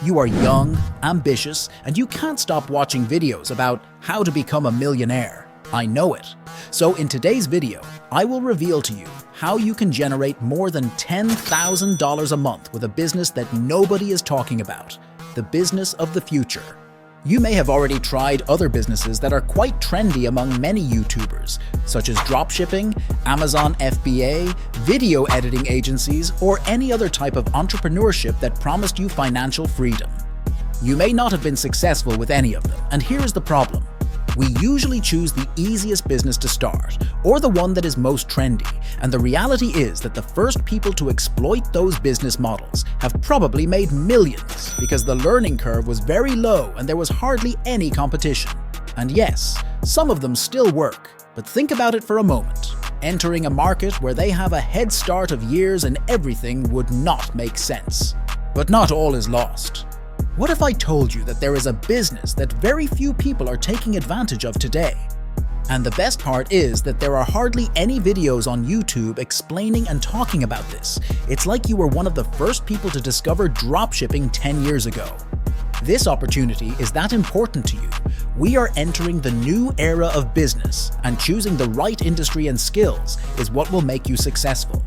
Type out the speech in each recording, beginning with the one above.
You are young, ambitious, and you can't stop watching videos about how to become a millionaire. I know it. So in today's video, I will reveal to you how you can generate more than $10,000 a month with a business that nobody is talking about, the business of the future. You may have already tried other businesses that are quite trendy among many YouTubers, such as dropshipping, Amazon FBA, video editing agencies, or any other type of entrepreneurship that promised you financial freedom. You may not have been successful with any of them, and here's the problem. We usually choose the easiest business to start, or the one that is most trendy, and the reality is that the first people to exploit those business models have probably made millions because the learning curve was very low and there was hardly any competition. And yes, some of them still work, but think about it for a moment. Entering a market where they have a head start of years and everything would not make sense. But not all is lost. What if I told you that there is a business that very few people are taking advantage of today? And the best part is that there are hardly any videos on YouTube explaining and talking about this. It's like you were one of the first people to discover dropshipping 10 years ago. This opportunity is that important to you. We are entering the new era of business, and choosing the right industry and skills is what will make you successful.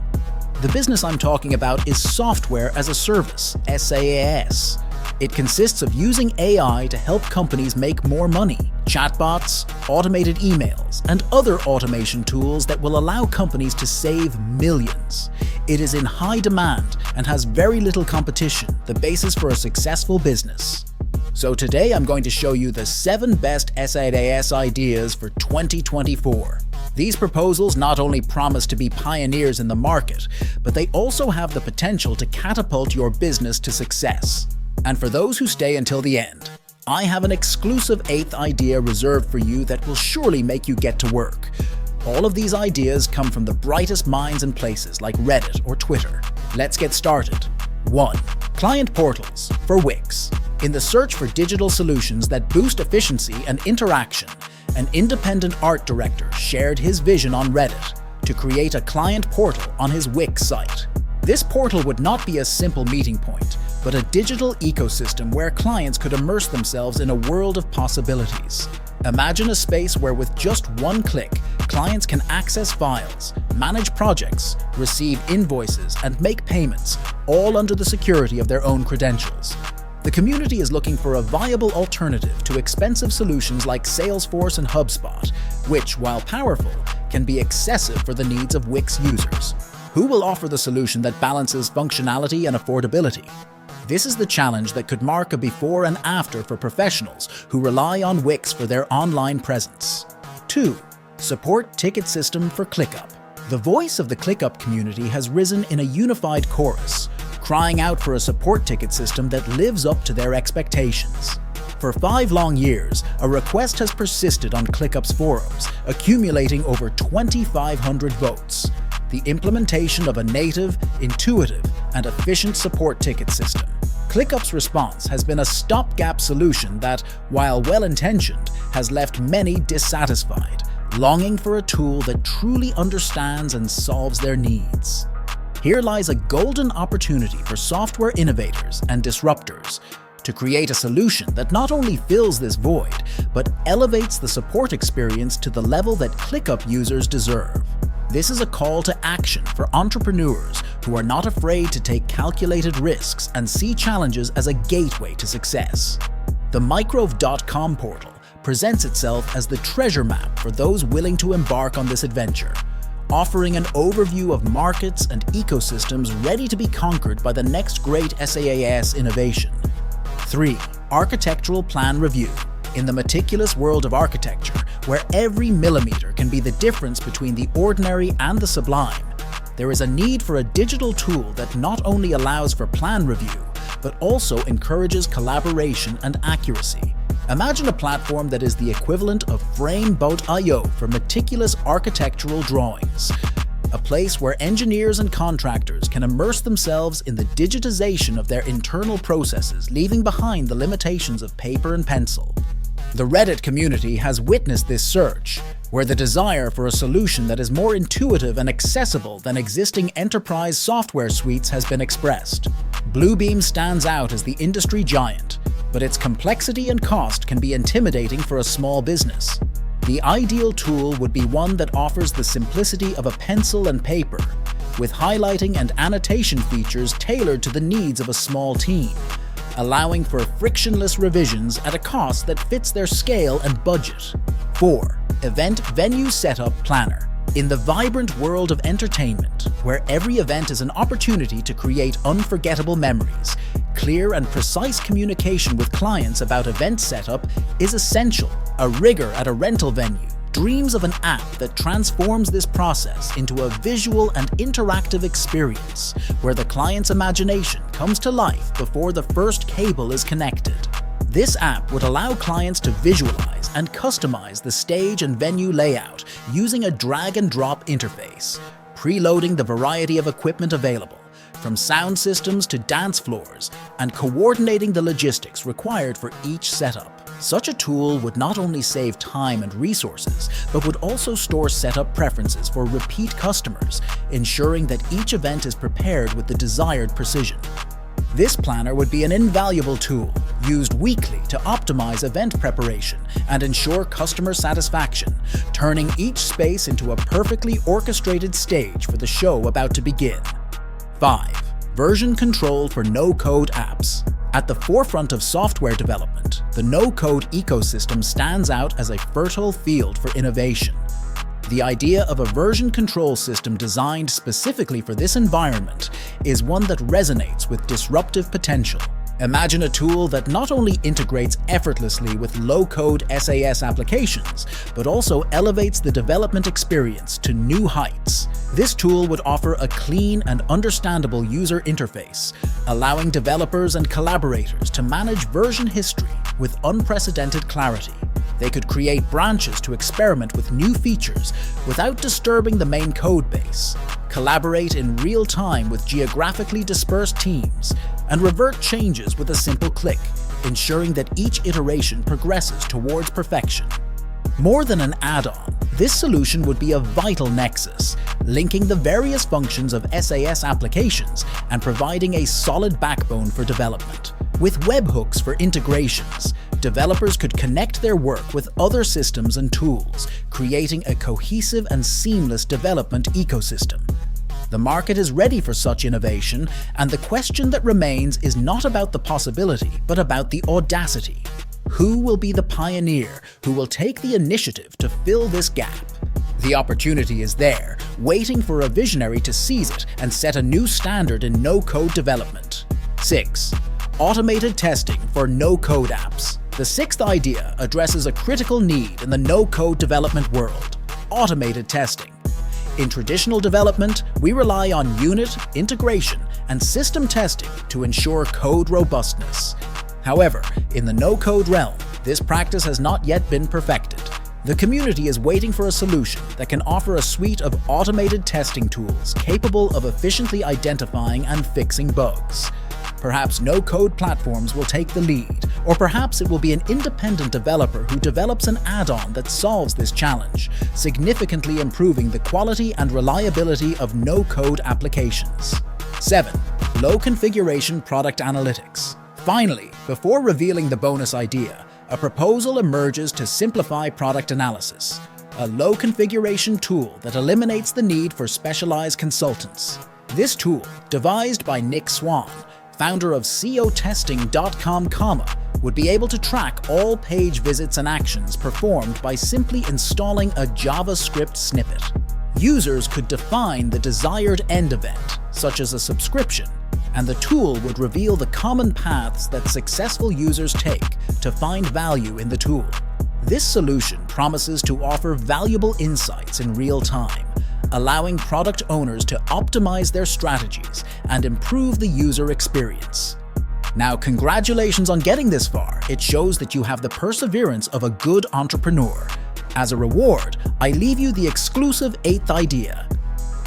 The business I'm talking about is software as a service, SaaS. It consists of using AI to help companies make more money, chatbots, automated emails, and other automation tools that will allow companies to save millions. It is in high demand and has very little competition, the basis for a successful business. So today I'm going to show you the 7 best SaaS ideas for 2024. These proposals not only promise to be pioneers in the market, but they also have the potential to catapult your business to success. And for those who stay until the end, I have an exclusive 8th idea reserved for you that will surely make you get to work. All of these ideas come from the brightest minds and places like Reddit or Twitter. Let's get started. 1. Client portals for Wix. In the search for digital solutions that boost efficiency and interaction, an independent art director shared his vision on Reddit to create a client portal on his Wix site. This portal would not be a simple meeting point, but a digital ecosystem where clients could immerse themselves in a world of possibilities. Imagine a space where with just one click, clients can access files, manage projects, receive invoices, and make payments, all under the security of their own credentials. The community is looking for a viable alternative to expensive solutions like Salesforce and HubSpot, which, while powerful, can be excessive for the needs of Wix users. Who will offer the solution that balances functionality and affordability? This is the challenge that could mark a before and after for professionals who rely on Wix for their online presence. 2. Support ticket system for ClickUp. The voice of the ClickUp community has risen in a unified chorus, crying out for a support ticket system that lives up to their expectations. For 5 long years, a request has persisted on ClickUp's forums, accumulating over 2,500 votes. The implementation of a native, intuitive, and efficient support ticket system. ClickUp's response has been a stopgap solution that, while well-intentioned, has left many dissatisfied, longing for a tool that truly understands and solves their needs. Here lies a golden opportunity for software innovators and disruptors to create a solution that not only fills this void, but elevates the support experience to the level that ClickUp users deserve. This is a call to action for entrepreneurs who are not afraid to take calculated risks and see challenges as a gateway to success. The Microve.com portal presents itself as the treasure map for those willing to embark on this adventure, offering an overview of markets and ecosystems ready to be conquered by the next great SaaS innovation. 3. Architectural plan review. In the meticulous world of architecture, where every millimeter can be the difference between the ordinary and the sublime, there is a need for a digital tool that not only allows for plan review, but also encourages collaboration and accuracy. Imagine a platform that is the equivalent of Frame.io for meticulous architectural drawings. A place where engineers and contractors can immerse themselves in the digitization of their internal processes, leaving behind the limitations of paper and pencil. The Reddit community has witnessed this surge, where the desire for a solution that is more intuitive and accessible than existing enterprise software suites has been expressed. Bluebeam stands out as the industry giant, but its complexity and cost can be intimidating for a small business. The ideal tool would be one that offers the simplicity of a pencil and paper, with highlighting and annotation features tailored to the needs of a small team, allowing for frictionless revisions at a cost that fits their scale and budget. 4. Event Venue Setup Planner. In the vibrant world of entertainment, where every event is an opportunity to create unforgettable memories, clear and precise communication with clients about event setup is essential. A rigger at a rental venue dreams of an app that transforms this process into a visual and interactive experience, where the client's imagination comes to life before the first cable is connected. This app would allow clients to visualize and customize the stage and venue layout using a drag-and-drop interface, preloading the variety of equipment available, from sound systems to dance floors, and coordinating the logistics required for each setup. Such a tool would not only save time and resources, but would also store setup preferences for repeat customers, ensuring that each event is prepared with the desired precision. This planner would be an invaluable tool, used weekly to optimize event preparation and ensure customer satisfaction, turning each space into a perfectly orchestrated stage for the show about to begin. 5. Version control for no-code apps. At the forefront of software development, the no-code ecosystem stands out as a fertile field for innovation. The idea of a version control system designed specifically for this environment is one that resonates with disruptive potential. Imagine a tool that not only integrates effortlessly with low-code SaaS applications, but also elevates the development experience to new heights. This tool would offer a clean and understandable user interface, allowing developers and collaborators to manage version history with unprecedented clarity. They could create branches to experiment with new features without disturbing the main code base, collaborate in real time with geographically dispersed teams, and revert changes with a simple click, ensuring that each iteration progresses towards perfection. More than an add-on, this solution would be a vital nexus, linking the various functions of SaaS applications and providing a solid backbone for development. With webhooks for integrations, developers could connect their work with other systems and tools, creating a cohesive and seamless development ecosystem. The market is ready for such innovation, and the question that remains is not about the possibility, but about the audacity. Who will be the pioneer who will take the initiative to fill this gap? The opportunity is there, waiting for a visionary to seize it and set a new standard in no-code development. 6. Automated testing for no-code apps. The sixth idea addresses a critical need in the no-code development world: automated testing. In traditional development, we rely on unit, integration, and system testing to ensure code robustness. However, in the no-code realm, this practice has not yet been perfected. The community is waiting for a solution that can offer a suite of automated testing tools capable of efficiently identifying and fixing bugs. Perhaps no-code platforms will take the lead, or perhaps it will be an independent developer who develops an add-on that solves this challenge, significantly improving the quality and reliability of no-code applications. 7. Low configuration product analytics. Finally, before revealing the bonus idea, a proposal emerges to simplify product analysis, a low configuration tool that eliminates the need for specialized consultants. This tool, devised by Nick Swan, founder of cotesting.com, would be able to track all page visits and actions performed by simply installing a JavaScript snippet. Users could define the desired end event, such as a subscription, and the tool would reveal the common paths that successful users take to find value in the tool. This solution promises to offer valuable insights in real time, allowing product owners to optimize their strategies and improve the user experience. Now, congratulations on getting this far. It shows that you have the perseverance of a good entrepreneur. As a reward, I leave you the exclusive 8th idea: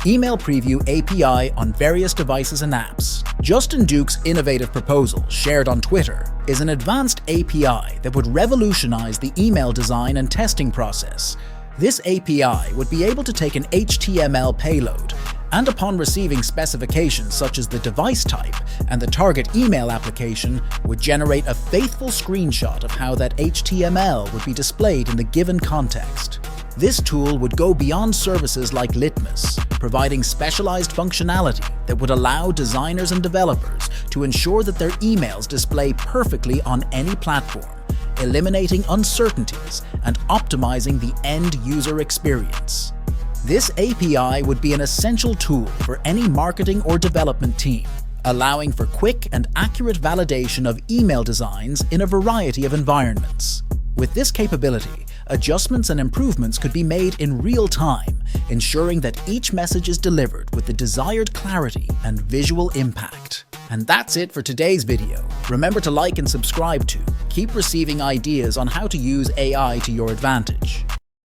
Email Preview API on various devices and apps. Justin Duke's innovative proposal, shared on Twitter, is an advanced API that would revolutionize the email design and testing process. This API would be able to take an HTML payload and, upon receiving specifications such as the device type and the target email application, would generate a faithful screenshot of how that HTML would be displayed in the given context. This tool would go beyond services like Litmus, providing specialized functionality that would allow designers and developers to ensure that their emails display perfectly on any platform, eliminating uncertainties and optimizing the end-user experience. This API would be an essential tool for any marketing or development team, allowing for quick and accurate validation of email designs in a variety of environments. With this capability, adjustments and improvements could be made in real time, ensuring that each message is delivered with the desired clarity and visual impact. And that's it for today's video. Remember to like and subscribe to keep receiving ideas on how to use AI to your advantage.